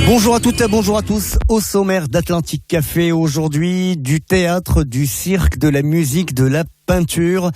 Bonjour à toutes, bonjour à tous. Au sommaire d'Atlantic Café aujourd'hui, du théâtre, du cirque, de la musique, de la peinture.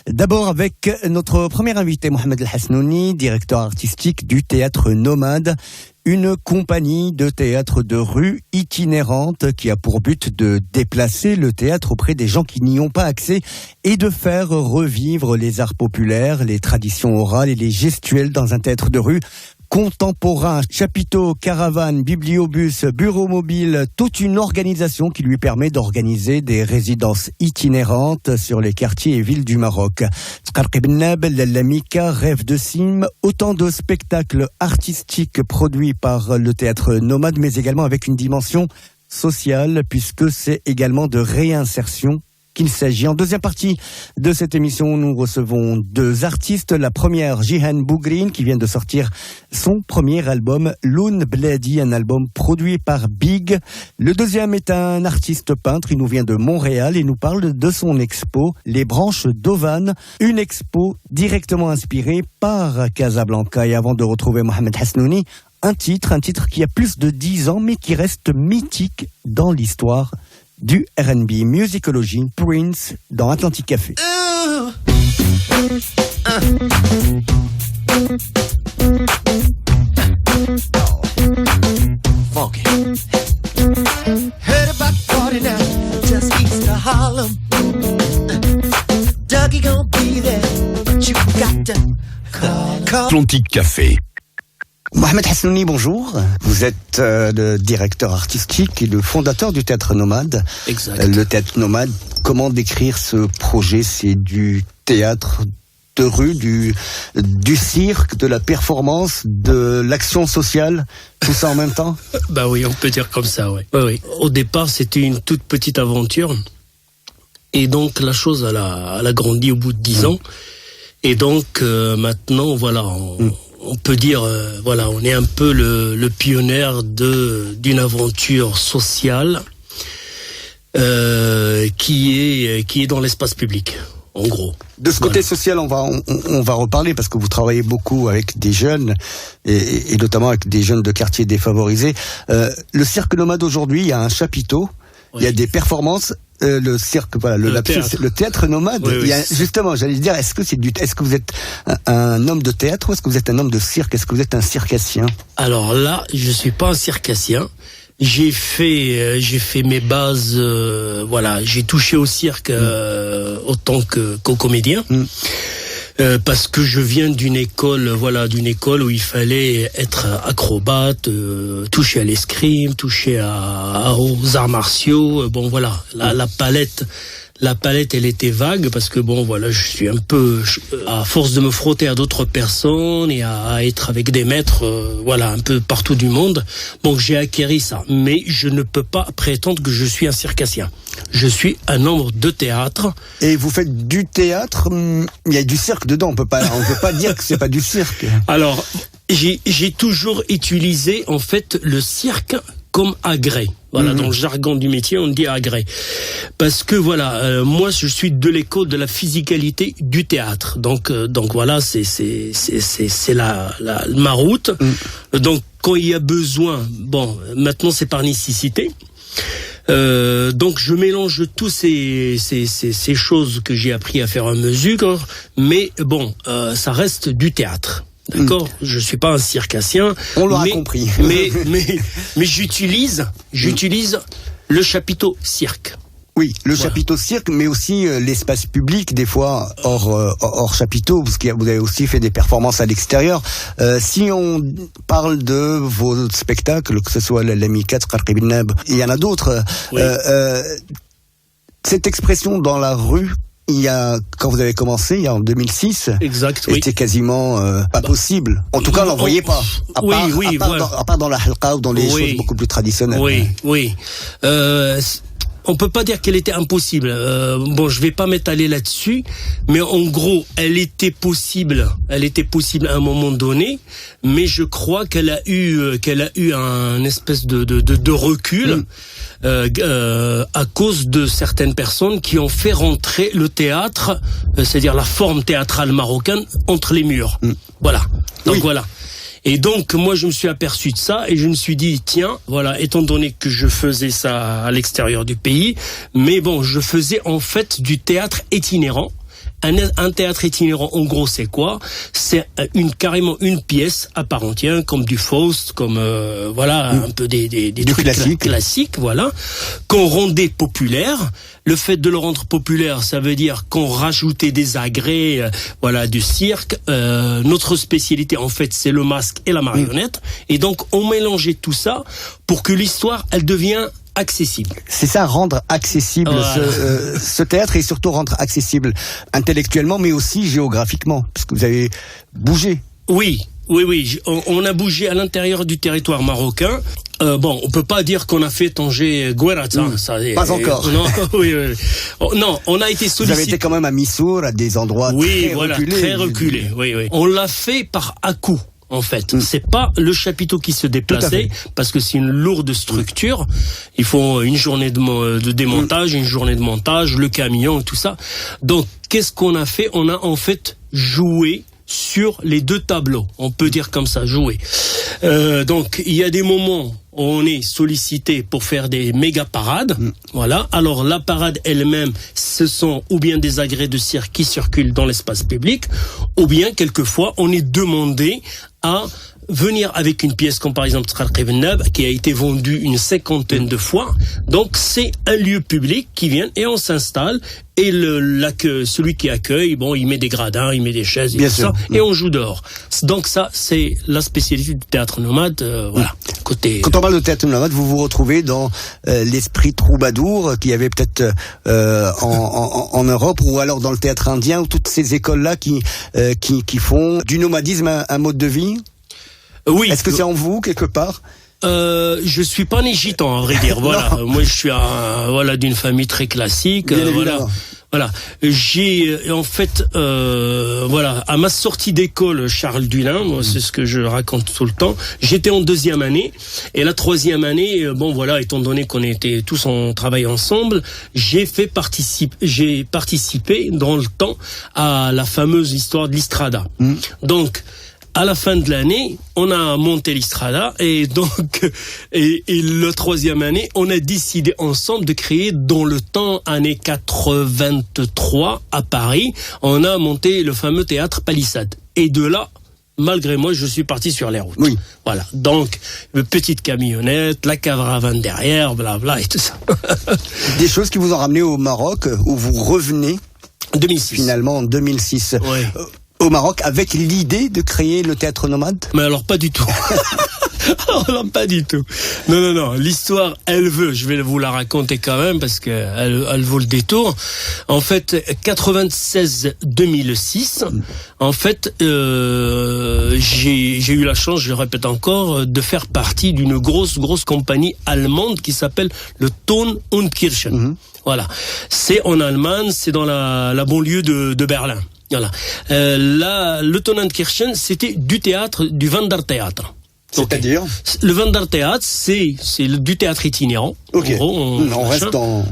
D'abord avec notre premier invité, Mohamed El Hasnouni, directeur artistique du Théâtre Nomade, une compagnie de théâtre de rue itinérante qui a pour but de déplacer le théâtre auprès des gens qui n'y ont pas accès et de faire revivre les arts populaires, les traditions orales et les gestuelles dans un théâtre de rue contemporain, chapiteau, caravane, bibliobus, bureau mobile, toute une organisation qui lui permet d'organiser des résidences itinérantes sur les quartiers et villes du Maroc. Sqarqibnab, Lamika, Rêve de Sim, autant de spectacles artistiques produits par le Théâtre Nomade, mais également avec une dimension sociale, puisque c'est également de réinsertion qu'il s'agit. En deuxième partie de cette émission, nous recevons deux artistes. La première, Jihan Bougrine, qui vient de sortir son premier album, Loun Bladi, un album produit par Big. Le deuxième est un artiste peintre, il nous vient de Montréal et nous parle de son expo, Les Branches d'Ovan, une expo directement inspirée par Casablanca. Et avant de retrouver Mohamed Hasnouni, un titre qui a plus de 10 ans, mais qui reste mythique dans l'histoire du R&B, Musicology, Prince, dans Atlantic Café. Funky. Heard about party now, just east of Harlem. Dougie gon' be there, but you got to call. Atlantic Café. Mohamed Hasnouni, bonjour. Vous êtes le directeur artistique et le fondateur du Théâtre Nomade. Exact. Le Théâtre Nomade, comment décrire ce projet? C'est du théâtre de rue, du cirque, de la performance, de l'action sociale, tout ça en même temps? Bah oui, on peut dire comme ça, ouais. Oui. Au départ, c'était une toute petite aventure. Et donc, la chose, elle a grandi au bout de 10 ans. Et donc, maintenant, voilà, on peut dire, voilà, on est un peu le pionnier d'une aventure sociale qui est dans l'espace public, en gros. De ce côté social, on va reparler parce que vous travaillez beaucoup avec des jeunes et notamment avec des jeunes de quartiers défavorisés. Le cirque nomade aujourd'hui, il y a un chapiteau, il y a des performances. Le cirque, voilà, le théâtre nomade. Oui, il y a, justement, j'allais dire, est-ce que vous êtes un homme de théâtre ou est-ce que vous êtes un homme de cirque? Est-ce que vous êtes un circassien? Alors là, je suis pas un circassien. J'ai fait mes bases, voilà, j'ai touché au cirque autant qu'au comédien. Parce que je viens d'une école où il fallait être acrobate, toucher à l'escrime, toucher aux arts martiaux. Bon voilà, la palette, elle était vague parce que bon voilà, je suis un peu, à force de me frotter à d'autres personnes et à être avec des maîtres, voilà, un peu partout du monde. Bon, j'ai acquéri ça, mais je ne peux pas prétendre que je suis un circassien. Je suis un homme de théâtre. Et vous faites du théâtre, il y a du cirque dedans, on peut pas dire que c'est pas du cirque. Alors, j'ai toujours utilisé en fait le cirque comme agrès. Voilà, dans le jargon du métier, on dit agrès. Parce que voilà, moi je suis de l'école de la physicalité du théâtre. Donc voilà, c'est ma route. Donc quand il y a besoin, bon, maintenant c'est par nécessité. Donc je mélange tous ces choses que j'ai appris à faire à mesure, mais bon, ça reste du théâtre. D'accord, je suis pas un circassien. On l'aura compris. mais j'utilise le chapiteau cirque. Oui, le chapiteau cirque, mais aussi l'espace public, des fois hors chapiteau, parce que vous avez aussi fait des performances à l'extérieur. Si on parle de vos spectacles, que ce soit l'Amika, Sqarqibnab, il y en a d'autres. Oui. Cette expression dans la rue, quand vous avez commencé, il y a en 2006, exact, c'était quasiment pas possible. En tout cas, on n'en voyait pas. À part dans la halqa ou dans les choses beaucoup plus traditionnelles. Oui. On peut pas dire qu'elle était impossible. Bon, je vais pas m'étaler là-dessus, mais en gros, elle était possible à un moment donné, mais je crois qu'elle a eu un espèce de recul. À cause de certaines personnes qui ont fait rentrer le théâtre, c'est-à-dire la forme théâtrale marocaine, entre les murs. Voilà. Donc voilà. Et donc, moi, je me suis aperçu de ça et je me suis dit, tiens, voilà, étant donné que je faisais ça à l'extérieur du pays, mais bon, je faisais en fait du théâtre itinérant. Un théâtre itinérant, en gros, c'est quoi? C'est carrément une pièce à part entière, comme du Faust, comme voilà, un peu des trucs classiques, voilà, qu'on rendait populaire. Le fait de le rendre populaire, ça veut dire qu'on rajoutait des agrès, voilà, du cirque. Notre spécialité, en fait, c'est le masque et la marionnette. Et donc, on mélangeait tout ça pour que l'histoire, elle devient accessible. C'est ça, rendre accessible ce théâtre et surtout rendre accessible intellectuellement mais aussi géographiquement, parce que vous avez bougé. Oui, on a bougé à l'intérieur du territoire marocain. Bon, on peut pas dire qu'on a fait Tanger Guerat, pas encore. Non, oui. Non, on a été sollicité. Vous avez été quand même à Missour, à des endroits très reculés. Très reculés. Oui. On l'a fait par à-coup. En fait, c'est pas le chapiteau qui se déplaçait, parce que c'est une lourde structure. Il faut une journée de démontage, une journée de montage, le camion et tout ça. Donc, qu'est-ce qu'on a fait? On a en fait joué sur les deux tableaux. On peut dire comme ça, jouer. Donc, il y a des moments où on est sollicité pour faire des méga parades. Voilà. Alors, la parade elle-même, ce sont ou bien des agrès de cirque qui circulent dans l'espace public, ou bien, quelquefois, on est demandé à venir avec une pièce comme par exemple Tkharq Ibn Nab qui a été vendue une 50aine de fois. Donc c'est un lieu public qui vient et on s'installe et celui qui accueille, bon, il met des gradins, il met des chaises et tout ça et on joue dehors. Donc ça c'est la spécialité du théâtre nomade. Voilà. Quand on parle de théâtre nomade, vous vous retrouvez dans l'esprit troubadour qu'il y avait peut-être en Europe ou alors dans le théâtre indien ou toutes ces écoles là qui font du nomadisme un mode de vie. Oui. Est-ce que c'est en vous quelque part? Je suis pas né gitan, à vrai dire. Voilà. Moi, je suis d'une famille très classique. Voilà. J'ai en fait à ma sortie d'école Charles Dullin, moi c'est ce que je raconte tout le temps. J'étais en 2e année et la 3e année, étant donné qu'on était tous en travail ensemble, j'ai participé dans le temps à la fameuse histoire de l'Istrada. Donc à la fin de l'année, on a monté l'Istrada et donc et la 3e année, on a décidé ensemble de créer dans le temps années 83 à Paris, on a monté le fameux théâtre Palissade. Et de là, malgré moi, je suis parti sur les routes. Oui. Voilà. Donc, une petite camionnette, la caravane derrière, blabla et tout ça. Des choses qui vous ont ramené au Maroc où vous revenez 2006. Finalement en 2006. Ouais. Au Maroc avec l'idée de créer le théâtre nomade? Mais alors pas du tout. Non, pas du tout. Non. L'histoire, je vais vous la raconter quand même parce que elle vaut le détour. En fait, 96-2006, en fait, j'ai eu la chance, je le répète encore, de faire partie d'une grosse compagnie allemande qui s'appelle le Ton und Kirchen. Voilà. C'est en Allemagne, c'est dans la banlieue de Berlin. Voilà. Le Tonnenkirchen, c'était du théâtre, du Wandertheater. C'est-à-dire le Wandertheater, c'est du théâtre itinérant. Okay. En gros, on reste dans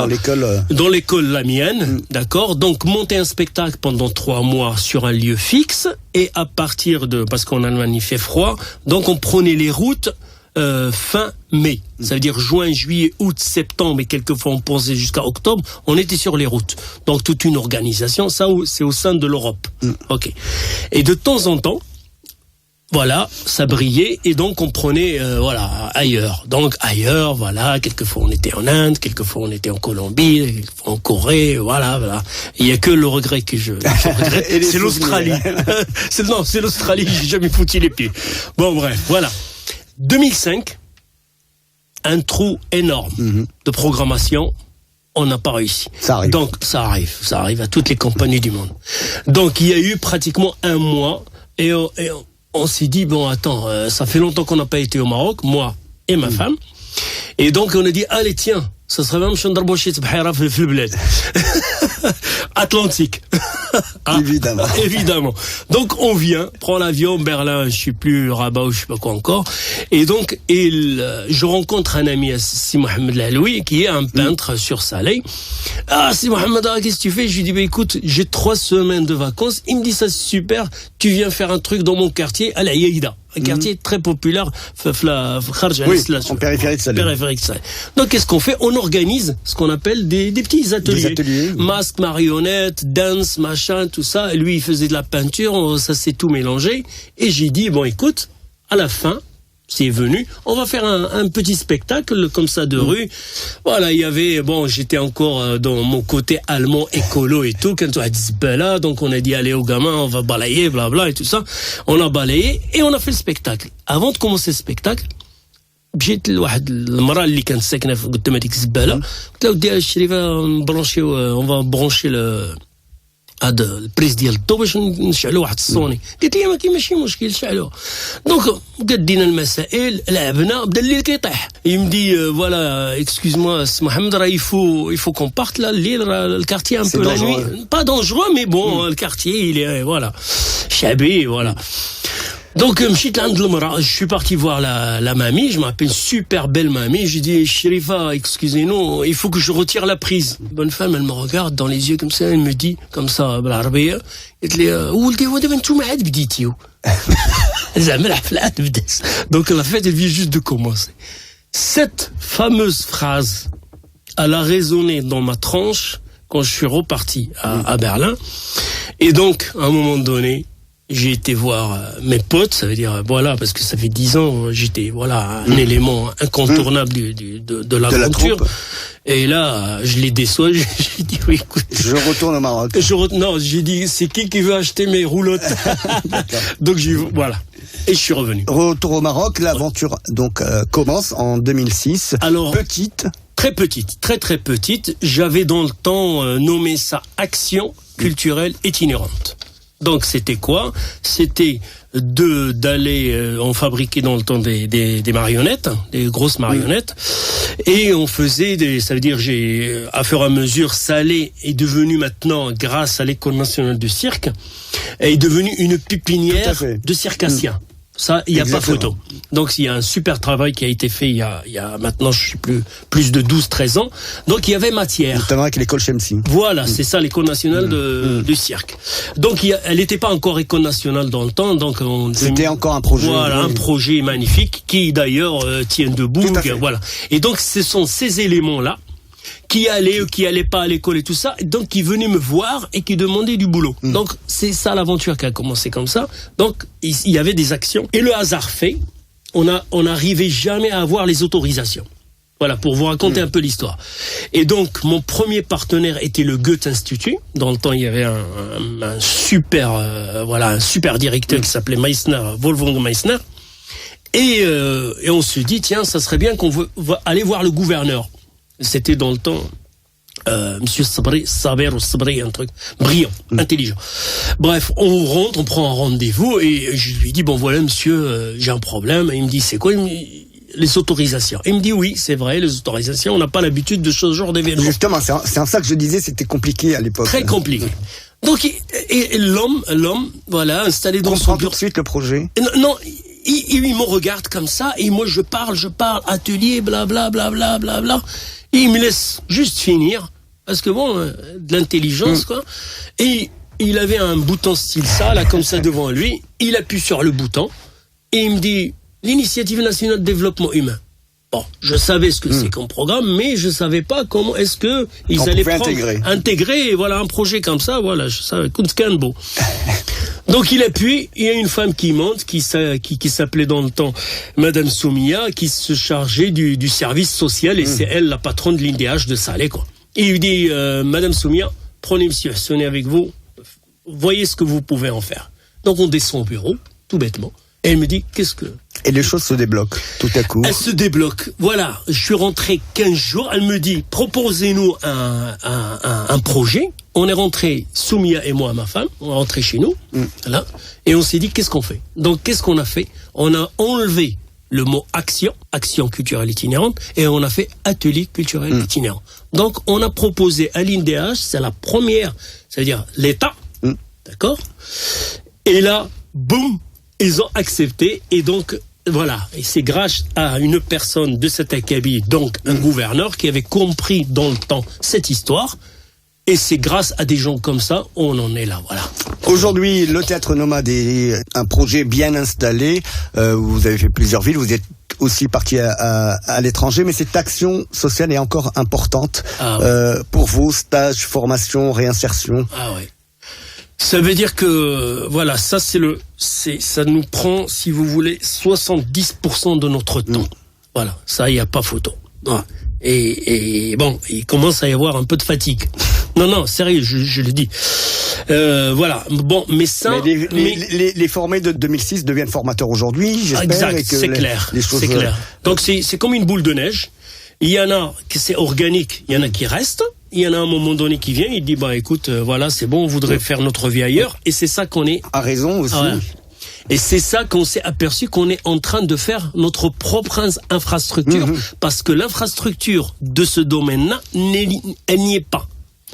l'école. Dans l'école la mienne, d'accord. Donc monter un spectacle pendant 3 mois sur un lieu fixe et à partir parce qu'en Allemagne il fait froid, donc on prenait les routes. Fin mai, ça veut dire juin, juillet, août, septembre et quelquefois on pensait jusqu'à octobre, on était sur les routes. Donc toute une organisation, ça c'est au sein de l'Europe. Ok. Et de temps en temps, voilà, ça brillait et donc on prenait ailleurs. Donc ailleurs, voilà, quelquefois on était en Inde, quelquefois on était en Colombie, quelquefois en Corée, voilà. Il y a que le regret que je regrette, c'est l'Australie. C'est l'Australie, j'ai jamais foutu les pieds. Bon bref, voilà. 2005, un trou énorme de programmation, on n'a pas réussi. Ça arrive. Donc ça arrive à toutes les compagnies du monde. Donc il y a eu pratiquement un mois et on s'est dit bon attends, ça fait longtemps qu'on n'a pas été au Maroc, moi et ma femme, et donc on a dit allez tiens, ça serait même chandar shit bhira في البلاد. Atlantique. Évidemment. Donc on vient, prend l'avion, Berlin, je sais plus, Rabat ou je sais pas quoi encore. Et donc je rencontre un ami, Si Mohamed Laloui, qui est un peintre sur Salé. Si Mohamed, qu'est-ce que tu fais? Je lui dis écoute, j'ai 3 semaines de vacances. Il me dit ça c'est super. tu viens faire un truc dans mon quartier, à la Yaïda. Un quartier très populaire, en périphérie de Salé. Donc, qu'est-ce qu'on fait? On organise ce qu'on appelle des petits ateliers. Masque, marionnette, dance, machin, tout ça. Et lui, il faisait de la peinture, ça s'est tout mélangé. Et j'ai dit, bon, écoute, à la fin, c'est venu, on va faire un petit spectacle comme ça de rue. Voilà, il y avait, bon, j'étais encore dans mon côté allemand écolo et tout, quand on a dit là, donc on a dit allez aux gamins, on va balayer, blabla et tout ça. On a balayé et on a fait le spectacle. Avant de commencer le spectacle, جيت لواحد المراه اللي كانت ساكنه قدام هذيك الزباله قلت لها ودي الشريفه نبرونشيو اون فا برونشي هذا البريز ديال الضو باش نشعلوا واحد الصوني. قالت لي ما كاين ماشي مشكل شعلوه. دونك قدينا المسائل لعبنا بدا الليل كيطيح يمدي فوالا اكسكوز موا محمد راه يفو كون بارت لا الليل راه الكارتي ان بو لا نوي با دونجرو مي بون الكارتي il est voilà شعبي voilà. Donc, je suis parti voir la mamie, je m'appelle super belle mamie, je dis, Sherifa, excusez-nous, il faut que je retire la prise. Bonne femme, elle me regarde dans les yeux comme ça, elle me dit, comme ça, بالعربية, قالت لي, ولدي هو دابا نتوما عاد بديتيو. زعما الحفلة عاد بدات. Donc, la fête, elle vient juste de commencer. Cette fameuse phrase, elle a résonné dans ma tranche quand je suis reparti à Berlin. Et donc, à un moment donné, j'ai été voir mes potes, ça veut dire, voilà, parce que ça fait 10 ans, j'étais, voilà, un élément incontournable de l'aventure. Et là, je les déçois, j'ai dit, oui, écoute. Je retourne au Maroc. Non, j'ai dit, c'est qui veut acheter mes roulottes? Donc, voilà. Et je suis revenu. Retour au Maroc, l'aventure, donc, commence en 2006. Alors. Petite. Très petite, très très petite. J'avais dans le temps nommé ça Action culturelle itinérante. Donc c'était quoi? C'était d'aller on fabriquait dans le temps des marionnettes, des grosses marionnettes, et on faisait ça veut dire à fur et à mesure Salé est devenu maintenant, grâce à l'École nationale de cirque, est devenu une pépinière de circassiens. Ça, il n'y a pas photo. Donc, il y a un super travail qui a été fait il y a maintenant, je sais plus de 12-13 ans. Donc, il y avait matière. Notamment avec l'école Chemsi. Voilà, c'est ça, l'école nationale de cirque. Donc, elle n'était pas encore école nationale dans le temps. Donc, c'était encore un projet. Voilà, un projet magnifique qui, d'ailleurs, tient debout. Voilà. Et donc, ce sont ces éléments-là qui allaient pas à l'école et tout ça, donc qui venaient me voir et qui demandaient du boulot. Donc c'est ça l'aventure qui a commencé comme ça. Donc il y avait des actions et le hasard fait, on n'arrivait jamais à avoir les autorisations. Voilà, pour vous raconter un peu l'histoire. Et donc mon premier partenaire était le Goethe Institut. Dans le temps, il y avait un super directeur qui s'appelait Meissner, Wolfgang Meissner. Et on se dit tiens, ça serait bien qu'on va aller voir le gouverneur. C'était dans le temps, Monsieur Saber ou Sabri, un truc brillant, intelligent. Bref, on rentre, on prend un rendez-vous et je lui dis bon voilà monsieur, j'ai un problème. Et il me dit c'est quoi? Les autorisations. Il me dit oui, c'est vrai, les autorisations. On n'a pas l'habitude de ce genre d'événements. Justement, c'est en ça que je disais, c'était compliqué à l'époque. Très compliqué. Donc et l'homme, voilà, installé dans son bureau. Tout de suite le projet. Non. Il me regarde comme ça et moi je parle, atelier, bla. Et il me laisse juste finir parce que bon, de l'intelligence quoi. Et il avait un bouton style ça là comme ça devant lui. Il appuie sur le bouton et il me dit l'initiative nationale de développement humain. Bon, je savais ce que c'est comme programme, mais je savais pas comment est-ce que ils allaient intégrer voilà un projet comme ça. Voilà, je savais beau. Donc il appuie, il y a une femme qui monte, qui s'appelait dans le temps Madame Soumia, qui se chargeait du service social et c'est elle la patronne de l'INDH de Salé quoi. Et il lui dit Madame Soumia, prenez Monsieur Hassoni avec vous, voyez ce que vous pouvez en faire. Donc on descend au bureau, tout bêtement. Et elle me dit, qu'est-ce que... Et les choses se débloquent, tout à coup. Elle se débloque. Voilà. Je suis rentré 15 jours. Elle me dit, proposez-nous un projet. On est rentré, Soumia et moi, ma femme, on est rentré chez nous. Là. Et on s'est dit, qu'est-ce qu'on fait? Donc, qu'est-ce qu'on a fait? On a enlevé le mot action culturelle itinérante, et on a fait atelier culturel itinérant. Donc, on a proposé à l'INDH, c'est la première, c'est-à-dire l'État, d'accord? Et là, boum, ils ont accepté, et donc, voilà. Et c'est grâce à une personne de cet acabit, donc un gouverneur, qui avait compris dans le temps cette histoire, Et c'est grâce à des gens comme ça, on en est là, voilà. Aujourd'hui, le Théâtre Nomade est un projet bien installé. Vous avez fait plusieurs villes, vous êtes aussi parti à l'étranger, mais cette action sociale est encore importante pour vous, stages, formation, réinsertion. Ah ouais. Ça veut dire que, voilà, ça ça nous prend, si vous voulez, 70% de notre temps. Voilà, ça, il n'y a pas photo. Ouais. Et bon, il commence à y avoir un peu de fatigue. Non, sérieux, je le dis. Voilà, bon, mais ça... Mais les formés de 2006 deviennent formateurs aujourd'hui, j'espère. Exact, et que c'est clair, les choses... c'est clair. Donc c'est comme une boule de neige. Il y en a qui c'est organique, il y en a qui restent. Il y en a un moment donné qui vient, il dit, bah écoute, voilà, c'est bon, on voudrait faire notre vie ailleurs. Et c'est ça qu'on est... A raison aussi. Ouais. Et c'est ça qu'on s'est aperçu qu'on est en train de faire notre propre infrastructure, parce que l'infrastructure de ce domaine-là, elle n'y est pas.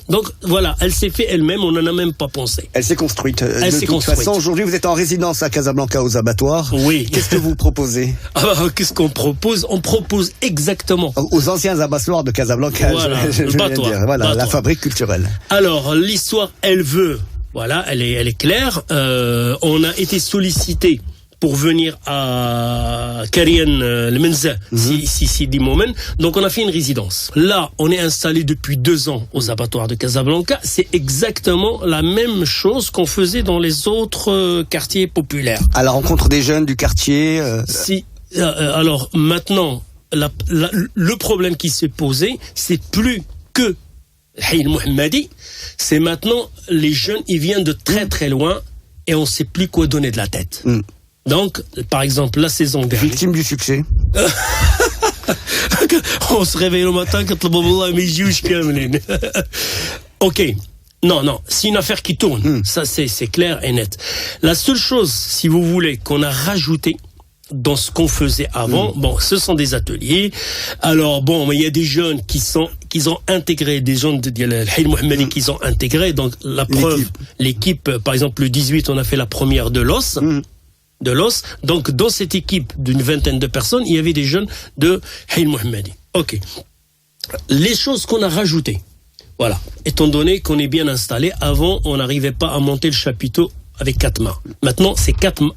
Donc voilà, elle s'est fait elle-même, on n'en a même pas pensé. Elle s'est construite. De toute façon, aujourd'hui, vous êtes en résidence à Casablanca aux abattoirs. Oui. Qu'est-ce que vous proposez? Qu'est-ce qu'on propose? On propose exactement. Aux anciens abattoirs de Casablanca, voilà, je viens de dire. Voilà, la fabrique culturelle. Alors, l'histoire, elle veut... Voilà, elle est claire. On a été sollicité pour venir à Karien le Menza, si du moment. Donc on a fait une résidence. Là, on est installé depuis 2 ans aux abattoirs de Casablanca. C'est exactement la même chose qu'on faisait dans les autres quartiers populaires. À la rencontre des jeunes du quartier. Alors maintenant, le problème qui s'est posé, c'est plus que Hayy Mohammadi, c'est maintenant les jeunes, ils viennent de très très loin et on ne sait plus quoi donner de la tête. Donc, par exemple, la saison dernière... Victime du succès. On se réveille le matin quand le Baballah me juge Kamlin. Ok. Non, c'est une affaire qui tourne. Ça, c'est clair et net. La seule chose, si vous voulez, qu'on a rajouté dans ce qu'on faisait avant, bon, ce sont des ateliers. Alors bon, mais il y a des jeunes qui ont intégré, des jeunes de Hayy Mohammadi qui ont intégré. Donc la preuve, l'équipe, par exemple le 18, on a fait la première de l'os. Donc dans cette équipe d'une 20aine de personnes, il y avait des jeunes de Hayy Mohammadi. Ok. Les choses qu'on a rajoutées, voilà. Étant donné qu'on est bien installé, avant on n'arrivait pas à monter le chapiteau avec 4 mâts. Maintenant, c'est 4 mâts.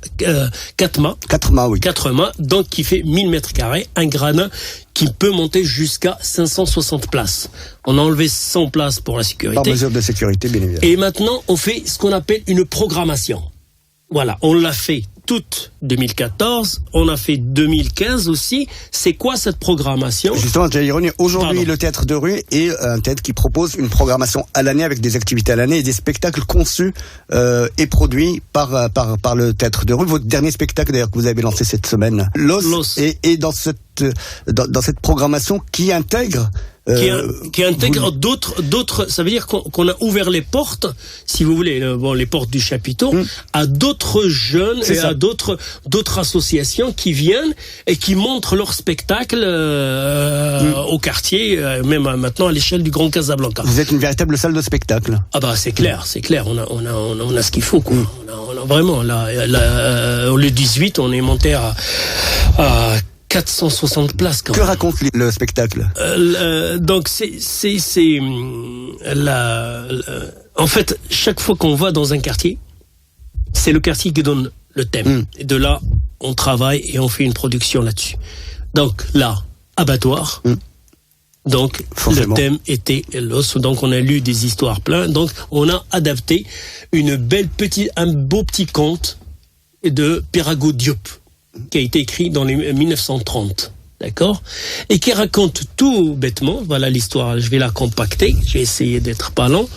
4 mâts, oui. 4 mâts, donc qui fait 1000 mètres carrés, un gradin qui peut monter jusqu'à 560 places. On a enlevé 100 places pour la sécurité. Par mesure de sécurité, bien évidemment. Et maintenant, on fait ce qu'on appelle une programmation. Voilà, on l'a fait toute 2014, on a fait 2015 aussi. C'est quoi cette programmation? Justement, aujourd'hui, le théâtre de rue est un théâtre qui propose une programmation à l'année avec des activités à l'année et des spectacles conçus et produits par le théâtre de rue. Votre dernier spectacle, d'ailleurs, que vous avez lancé cette semaine, L'Os, est dans cette programmation qui intègre qui intègre d'autres, ça veut dire qu'on a ouvert les portes, si vous voulez, les portes du chapiteau, à d'autres jeunes et à d'autres associations qui viennent et qui montrent leur spectacle au quartier, même maintenant à l'échelle du Grand Casablanca. Vous êtes une véritable salle de spectacle. Ah bah c'est clair. On a ce qu'il faut, quoi. On a vraiment le 18, on est monté à 460 places quand même. Que raconte le spectacle? Donc en fait, chaque fois qu'on va dans un quartier, c'est le quartier qui donne le thème. Et de là, on travaille et on fait une production là-dessus. Donc là, abattoir. Donc forcément. Le thème était l'os. Donc on a lu des histoires plein. Donc on a adapté un beau petit conte de Pirago Diop, qui a été écrit dans les 1930, d'accord, et qui raconte tout bêtement. Voilà l'histoire. Je vais la compacter. J'ai essayé d'être pas lent.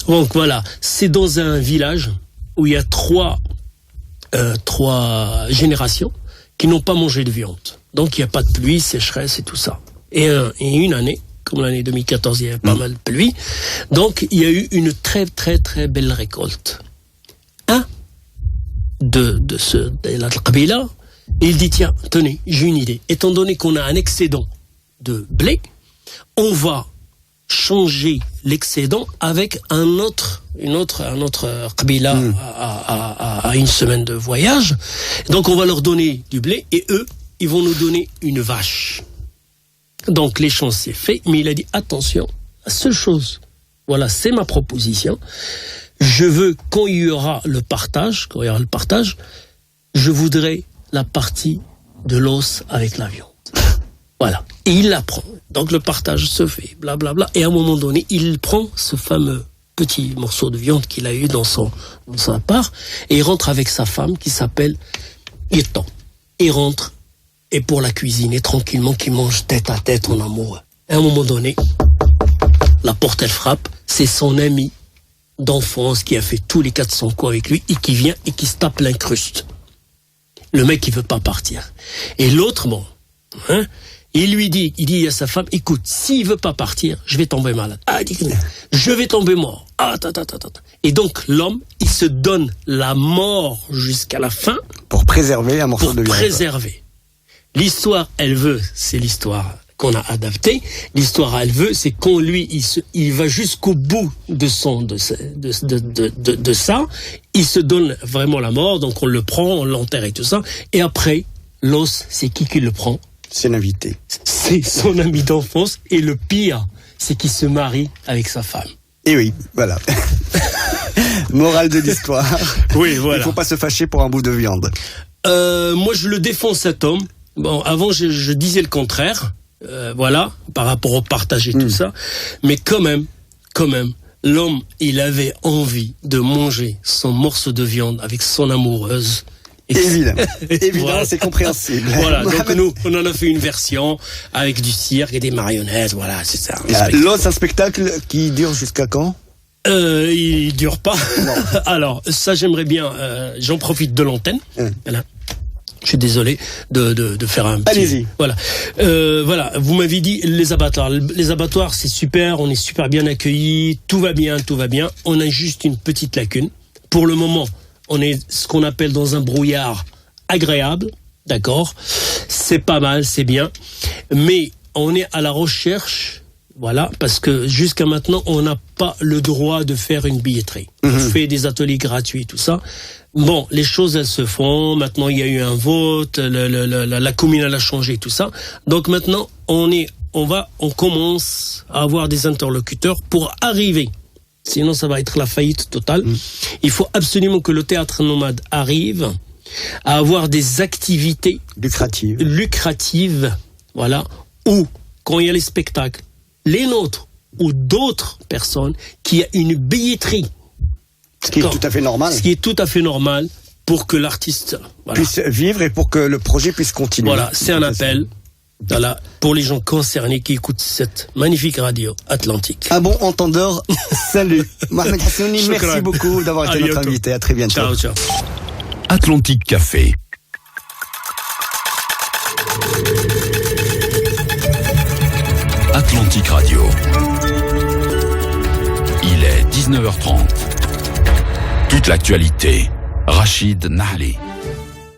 Donc voilà, c'est dans un village où il y a trois générations qui n'ont pas mangé de viande. Donc il n'y a pas de pluie, sécheresse et tout ça. Et une année, comme l'année 2014, il y avait pas mal de pluie. Donc il y a eu une très très très belle récolte. De la Qabila. Et il dit, tiens, tenez, j'ai une idée. Étant donné qu'on a un excédent de blé, on va changer l'excédent avec un autre Qabila à une semaine de voyage. Donc on va leur donner du blé et eux, ils vont nous donner une vache. Donc l'échange s'est fait, mais il a dit, attention, la seule chose voilà, c'est ma proposition. Je veux, quand il y aura le partage, je voudrais la partie de l'os avec la viande. Voilà. Et il la prend. Donc le partage se fait, blablabla. Et à un moment donné, il prend ce fameux petit morceau de viande qu'il a eu dans sa part, et il rentre avec sa femme qui s'appelle Yetan. Il rentre, et pour la cuisiner tranquillement, qui mange tête à tête en amoureux. Et à un moment donné, la porte elle frappe, c'est son ami d'enfance qui a fait tous les 400 coups avec lui, et qui vient et qui se tape l'incruste. Le mec, il veut pas partir. Et l'autre, il lui dit, à sa femme, écoute, s'il veut pas partir, je vais tomber malade. Ah, il dit, je vais tomber mort. Ah, Et donc, l'homme, il se donne la mort jusqu'à la fin. Pour préserver un morceau de viande. Pour préserver. L'histoire, elle veut, c'est l'histoire qu'on a adaptée. L'histoire, elle veut, c'est qu'on lui, il va jusqu'au bout de ça. Il se donne vraiment la mort, donc on le prend, on l'enterre et tout ça. Et après, l'os, c'est qui le prend? C'est l'invité. C'est son ami d'enfance. Et le pire, c'est qu'il se marie avec sa femme. Et oui, voilà. Morale de l'histoire. Oui, voilà. Il faut pas se fâcher pour un bout de viande. Moi, je le défends, cet homme. Bon, avant, je disais le contraire. Voilà, par rapport au partage et tout ça. Mais quand même, l'homme, il avait envie de manger son morceau de viande avec son amoureuse. Évidemment, Voilà. C'est compréhensible. Voilà, donc nous, on en a fait une version avec du cirque et des marionnettes, voilà, c'est ça. L'os, un spectacle qui dure jusqu'à quand? Il dure pas. Alors, ça, j'aimerais bien, j'en profite de l'antenne. Voilà. Je suis désolé de faire un petit... Allez-y. Voilà. Voilà, vous m'avez dit les abattoirs. Les abattoirs, c'est super, on est super bien accueillis, tout va bien. On a juste une petite lacune. Pour le moment, on est ce qu'on appelle dans un brouillard agréable, d'accord? C'est pas mal, c'est bien. Mais on est à la recherche, voilà, parce que jusqu'à maintenant, on n'a pas le droit de faire une billetterie. On fait des ateliers gratuits, tout ça. Bon, les choses, elles se font. Maintenant, il y a eu un vote, la commune, elle a changé, tout ça. Donc maintenant, on commence à avoir des interlocuteurs pour arriver. Sinon, ça va être la faillite totale. Il faut absolument que le théâtre nomade arrive à avoir des activités lucratives, voilà, où, quand il y a les spectacles, les nôtres ou d'autres personnes, qui a une billetterie. Ce qui est tout à fait normal. Ce qui est tout à fait normal pour que l'artiste puisse vivre et pour que le projet puisse continuer. Voilà, c'est un appel. Voilà, pour les gens concernés qui écoutent cette magnifique radio atlantique. Un bon entendeur, salut. Mohamed Hassouni, merci beaucoup d'avoir été notre invité. À très bientôt. Ciao. Atlantique Café. Atlantique Radio. Il est 19h30. Toute l'actualité, Rachid Nahli.